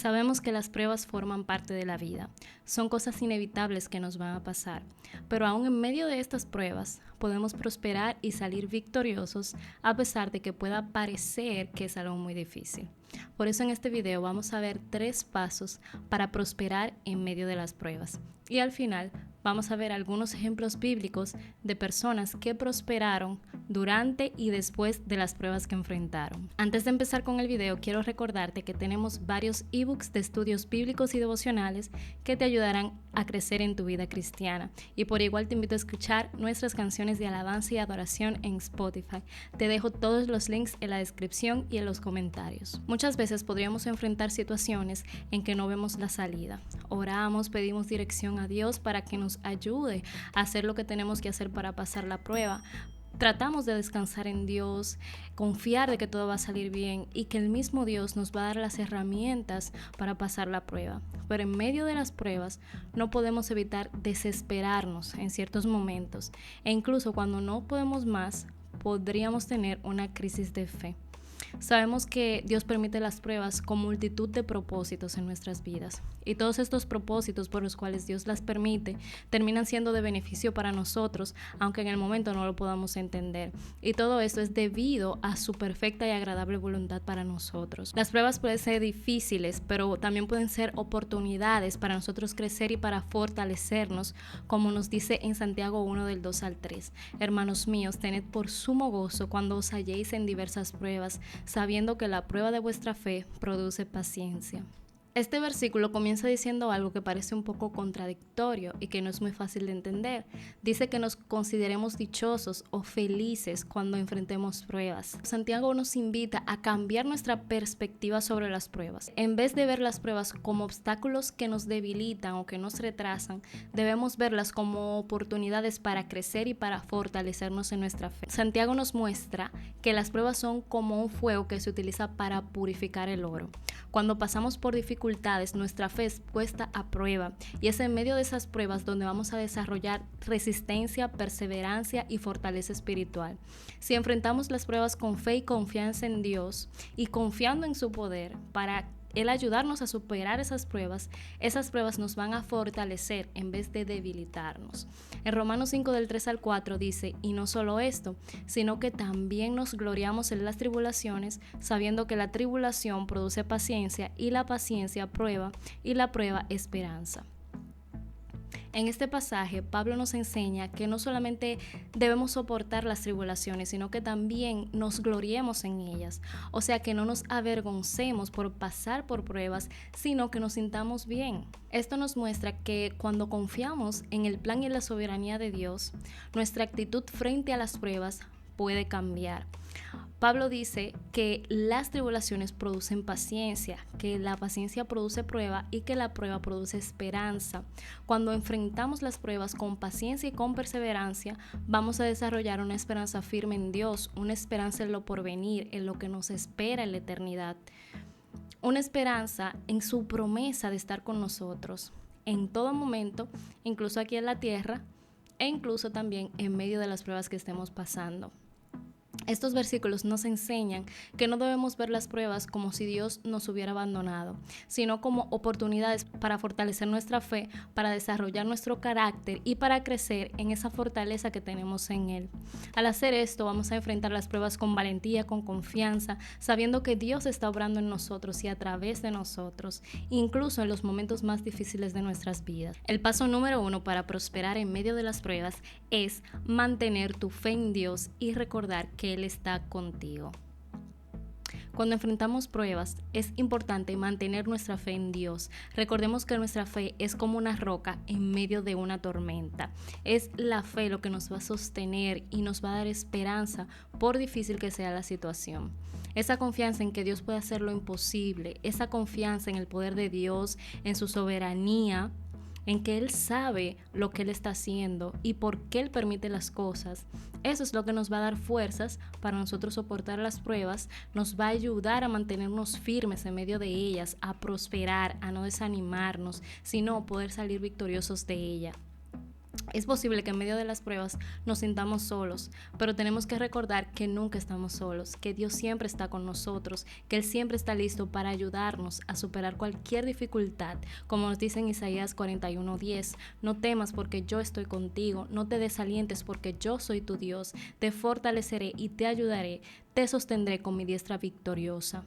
Sabemos que las pruebas forman parte de la vida, son cosas inevitables que nos van a pasar, pero aún en medio de estas pruebas podemos prosperar y salir victoriosos a pesar de que pueda parecer que es algo muy difícil. Por eso en este video vamos a ver 3 pasos para prosperar en medio de las pruebas y al final vamos a ver algunos ejemplos bíblicos de personas que prosperaron durante y después de las pruebas que enfrentaron. Antes de empezar con el video, quiero recordarte que tenemos varios ebooks de estudios bíblicos y devocionales que te ayudarán a crecer en tu vida cristiana. Y por igual te invito a escuchar nuestras canciones de alabanza y adoración en Spotify. Te dejo todos los links en la descripción y en los comentarios. Muchas veces podríamos enfrentar situaciones en que no vemos la salida. Oramos, pedimos dirección a Dios para que nos ayude a hacer lo que tenemos que hacer para pasar la prueba. Tratamos de descansar en Dios, confiar de que todo va a salir bien y que el mismo Dios nos va a dar las herramientas para pasar la prueba. Pero en medio de las pruebas no podemos evitar desesperarnos en ciertos momentos e incluso cuando no podemos más, podríamos tener una crisis de fe. Sabemos que Dios permite las pruebas con multitud de propósitos en nuestras vidas y todos estos propósitos por los cuales Dios las permite terminan siendo de beneficio para nosotros, aunque en el momento no lo podamos entender. Y todo esto es debido a su perfecta y agradable voluntad para nosotros. Las pruebas pueden ser difíciles, pero también pueden ser oportunidades para nosotros crecer y para fortalecernos, como nos dice en Santiago 1 del 2 al 3. Hermanos míos, tened por sumo gozo cuando os halléis en diversas pruebas, sabiendo que la prueba de vuestra fe produce paciencia. Este versículo comienza diciendo algo que parece un poco contradictorio y que no es muy fácil de entender. Dice que nos consideremos dichosos o felices cuando enfrentemos pruebas. Santiago nos invita a cambiar nuestra perspectiva sobre las pruebas. En vez de ver las pruebas como obstáculos que nos debilitan o que nos retrasan, debemos verlas como oportunidades para crecer y para fortalecernos en nuestra fe. Santiago nos muestra que las pruebas son como un fuego que se utiliza para purificar el oro. Cuando pasamos por dificultades, nuestra fe es puesta a prueba y es en medio de esas pruebas donde vamos a desarrollar resistencia, perseverancia y fortaleza espiritual. Si enfrentamos las pruebas con fe y confianza en Dios y confiando en su poder para Él ayudarnos a superar esas pruebas nos van a fortalecer en vez de debilitarnos. En Romanos 5 del 3 al 4 dice, y no solo esto, sino que también nos gloriamos en las tribulaciones, sabiendo que la tribulación produce paciencia y la paciencia prueba y la prueba esperanza. En este pasaje, Pablo nos enseña que no solamente debemos soportar las tribulaciones, sino que también nos gloriemos en ellas. O sea, que no nos avergoncemos por pasar por pruebas, sino que nos sintamos bien. Esto nos muestra que cuando confiamos en el plan y en la soberanía de Dios, nuestra actitud frente a las pruebas puede cambiar. Pablo dice que las tribulaciones producen paciencia, que la paciencia produce prueba y que la prueba produce esperanza. Cuando enfrentamos las pruebas con paciencia y con perseverancia, vamos a desarrollar una esperanza firme en Dios, una esperanza en lo porvenir, en lo que nos espera en la eternidad. Una esperanza en su promesa de estar con nosotros en todo momento, incluso aquí en la tierra e incluso también en medio de las pruebas que estemos pasando. Estos versículos nos enseñan que no debemos ver las pruebas como si Dios nos hubiera abandonado, sino como oportunidades para fortalecer nuestra fe, para desarrollar nuestro carácter y para crecer en esa fortaleza que tenemos en Él. Al hacer esto, vamos a enfrentar las pruebas con valentía, con confianza, sabiendo que Dios está obrando en nosotros y a través de nosotros, incluso en los momentos más difíciles de nuestras vidas. El paso número 1 para prosperar en medio de las pruebas es mantener tu fe en Dios y recordar que Él está contigo. Cuando enfrentamos pruebas, es importante mantener nuestra fe en Dios. Recordemos que nuestra fe es como una roca en medio de una tormenta. Es la fe lo que nos va a sostener y nos va a dar esperanza por difícil que sea la situación. Esa confianza en que Dios puede hacer lo imposible, esa confianza en el poder de Dios, en su soberanía, en que Él sabe lo que Él está haciendo y por qué Él permite las cosas. Eso es lo que nos va a dar fuerzas para nosotros soportar las pruebas, nos va a ayudar a mantenernos firmes en medio de ellas, a prosperar, a no desanimarnos, sino poder salir victoriosos de ella. Es posible que en medio de las pruebas nos sintamos solos, pero tenemos que recordar que nunca estamos solos, que Dios siempre está con nosotros, que Él siempre está listo para ayudarnos a superar cualquier dificultad. Como nos dice en Isaías 41:10, no temas porque yo estoy contigo, no te desalientes porque yo soy tu Dios, te fortaleceré y te ayudaré, te sostendré con mi diestra victoriosa.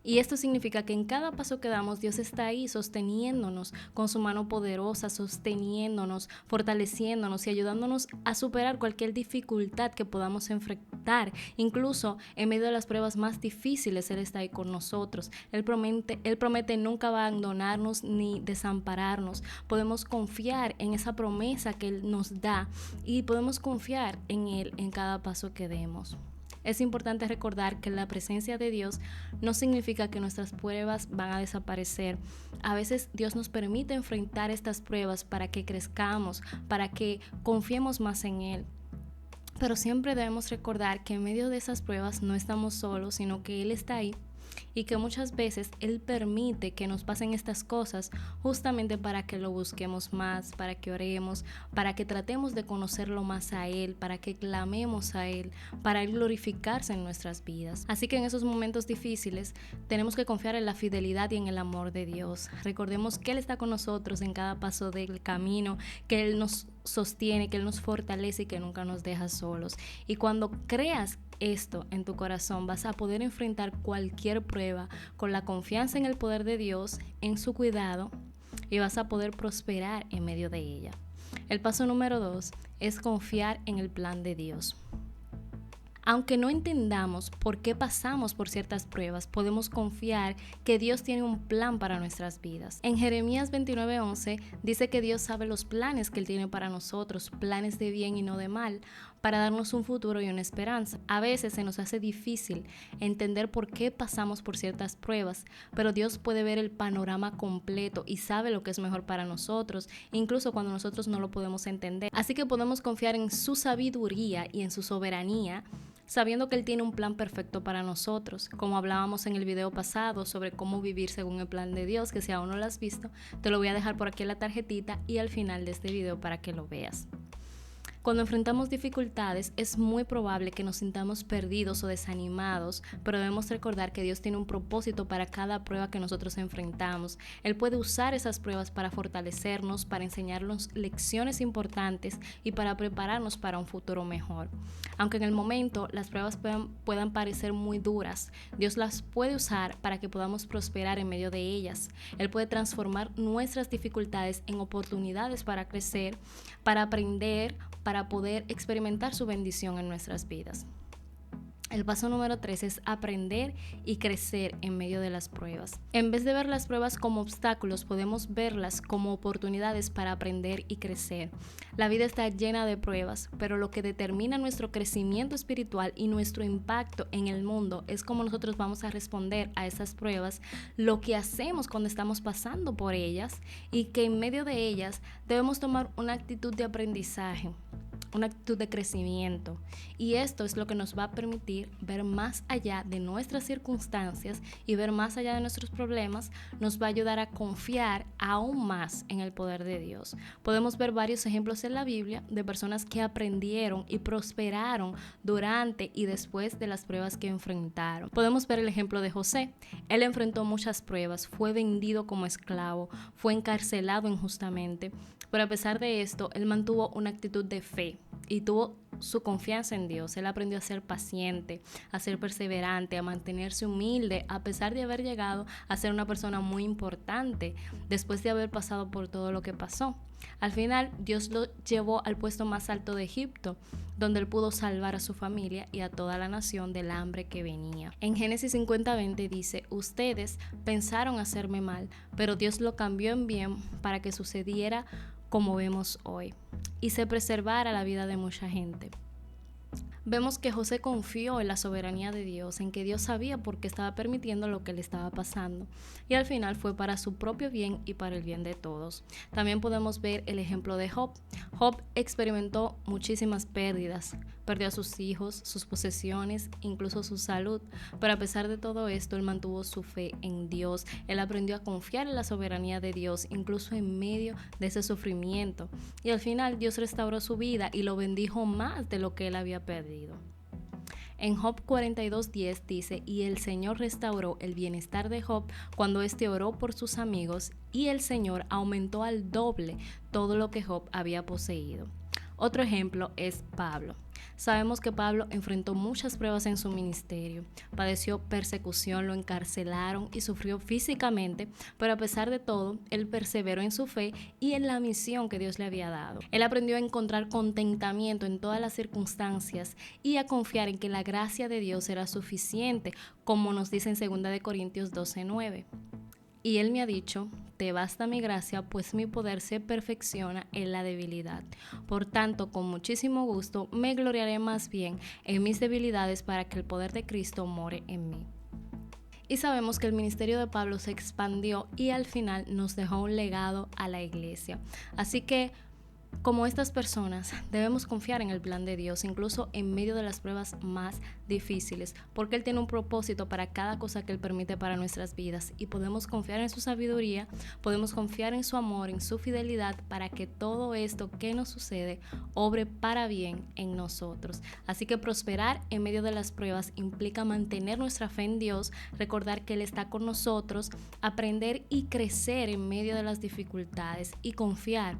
Y esto significa que en cada paso que damos, Dios está ahí sosteniéndonos con su mano poderosa, sosteniéndonos, fortaleciéndonos y ayudándonos a superar cualquier dificultad que podamos enfrentar. Incluso en medio de las pruebas más difíciles, Él está ahí con nosotros. Él promete nunca va a abandonarnos ni desampararnos. Podemos confiar en esa promesa que Él nos da y podemos confiar en Él en cada paso que demos. Es importante recordar que la presencia de Dios no significa que nuestras pruebas van a desaparecer. A veces Dios nos permite enfrentar estas pruebas para que crezcamos, para que confiemos más en Él. Pero siempre debemos recordar que en medio de esas pruebas no estamos solos, sino que Él está ahí y que muchas veces Él permite que nos pasen estas cosas justamente para que lo busquemos más, para que oremos, para que tratemos de conocerlo más a Él, para que clamemos a Él, para Él glorificarse en nuestras vidas. Así que en esos momentos difíciles tenemos que confiar en la fidelidad y en el amor de Dios. Recordemos que Él está con nosotros en cada paso del camino, que Él nos sostiene, que Él nos fortalece y que nunca nos deja solos. Y cuando creas esto en tu corazón, vas a poder enfrentar cualquier prueba con la confianza en el poder de Dios, en su cuidado, y vas a poder prosperar en medio de ella. El paso número 2 es confiar en el plan de Dios. Aunque no entendamos por qué pasamos por ciertas pruebas, podemos confiar que Dios tiene un plan para nuestras vidas. En Jeremías 29:11 dice que Dios sabe los planes que Él tiene para nosotros, planes de bien y no de mal, para darnos un futuro y una esperanza. A veces se nos hace difícil entender por qué pasamos por ciertas pruebas, pero Dios puede ver el panorama completo y sabe lo que es mejor para nosotros, incluso cuando nosotros no lo podemos entender. Así que podemos confiar en su sabiduría y en su soberanía, sabiendo que Él tiene un plan perfecto para nosotros, como hablábamos en el video pasado sobre cómo vivir según el plan de Dios, que si aún no lo has visto, te lo voy a dejar por aquí en la tarjetita y al final de este video para que lo veas. Cuando enfrentamos dificultades es muy probable que nos sintamos perdidos o desanimados, pero debemos recordar que Dios tiene un propósito para cada prueba que nosotros enfrentamos. Él puede usar esas pruebas para fortalecernos, para enseñarnos lecciones importantes y para prepararnos para un futuro mejor. Aunque en el momento las pruebas puedan parecer muy duras, Dios las puede usar para que podamos prosperar en medio de ellas. Él puede transformar nuestras dificultades en oportunidades para crecer, para aprender, para poder experimentar su bendición en nuestras vidas. El paso número 3 es aprender y crecer en medio de las pruebas. En vez de ver las pruebas como obstáculos, podemos verlas como oportunidades para aprender y crecer. La vida está llena de pruebas, pero lo que determina nuestro crecimiento espiritual y nuestro impacto en el mundo es cómo nosotros vamos a responder a esas pruebas, lo que hacemos cuando estamos pasando por ellas y que en medio de ellas debemos tomar una actitud de aprendizaje, una actitud de crecimiento, y esto es lo que nos va a permitir ver más allá de nuestras circunstancias y ver más allá de nuestros problemas. Nos va a ayudar a confiar aún más en el poder de Dios. Podemos ver varios ejemplos en la Biblia de personas que aprendieron y prosperaron durante y después de las pruebas que enfrentaron. Podemos ver el ejemplo de José. Él enfrentó muchas pruebas, fue vendido como esclavo, fue encarcelado injustamente, pero a pesar de esto, él mantuvo una actitud de fe y tuvo su confianza en Dios. Él aprendió a ser paciente, a ser perseverante, a mantenerse humilde, a pesar de haber llegado a ser una persona muy importante después de haber pasado por todo lo que pasó. Al final, Dios lo llevó al puesto más alto de Egipto, donde él pudo salvar a su familia y a toda la nación del hambre que venía. En Génesis 50:20 dice: ustedes pensaron hacerme mal, pero Dios lo cambió en bien para que sucediera como vemos hoy y se preservara la vida de mucha gente. Vemos que José confió en la soberanía de Dios, en que Dios sabía por qué estaba permitiendo lo que le estaba pasando, y al final fue para su propio bien y para el bien de todos. También podemos ver el ejemplo de Job. Job experimentó muchísimas pérdidas, perdió a sus hijos, sus posesiones, incluso su salud, pero a pesar de todo esto, él mantuvo su fe en Dios, él aprendió a confiar en la soberanía de Dios, incluso en medio de ese sufrimiento, y al final Dios restauró su vida y lo bendijo más de lo que él había perdido. En Job 42:10 dice, y el Señor restauró el bienestar de Job cuando éste oró por sus amigos, y el Señor aumentó al doble todo lo que Job había poseído. Otro ejemplo es Pablo. Sabemos que Pablo enfrentó muchas pruebas en su ministerio, padeció persecución, lo encarcelaron y sufrió físicamente, pero a pesar de todo, él perseveró en su fe y en la misión que Dios le había dado. Él aprendió a encontrar contentamiento en todas las circunstancias y a confiar en que la gracia de Dios era suficiente, como nos dice en 2 Corintios 12:9. Y él me ha dicho, te basta mi gracia, pues mi poder se perfecciona en la debilidad. Por tanto, con muchísimo gusto me gloriaré más bien en mis debilidades para que el poder de Cristo more en mí. Y sabemos que el ministerio de Pablo se expandió y al final nos dejó un legado a la iglesia. Así que, como estas personas, debemos confiar en el plan de Dios, incluso en medio de las pruebas más difíciles, porque Él tiene un propósito para cada cosa que Él permite para nuestras vidas y podemos confiar en su sabiduría, podemos confiar en su amor, en su fidelidad, para que todo esto que nos sucede obre para bien en nosotros. Así que prosperar en medio de las pruebas implica mantener nuestra fe en Dios, recordar que Él está con nosotros, aprender y crecer en medio de las dificultades y confiar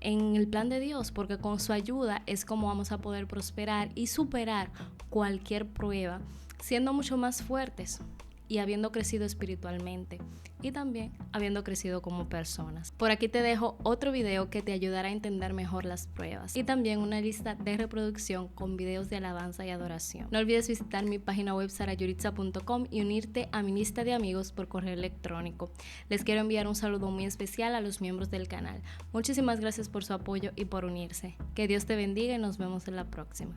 en el plan de Dios, porque con su ayuda es como vamos a poder prosperar y superar cualquier prueba, siendo mucho más fuertes y habiendo crecido espiritualmente y también habiendo crecido como personas. Por aquí te dejo otro video que te ayudará a entender mejor las pruebas y también una lista de reproducción con videos de alabanza y adoración. No olvides visitar mi página web sarayuritza.com y unirte a mi lista de amigos por correo electrónico. Les quiero enviar un saludo muy especial a los miembros del canal. Muchísimas gracias por su apoyo y por unirse. Que Dios te bendiga y nos vemos en la próxima.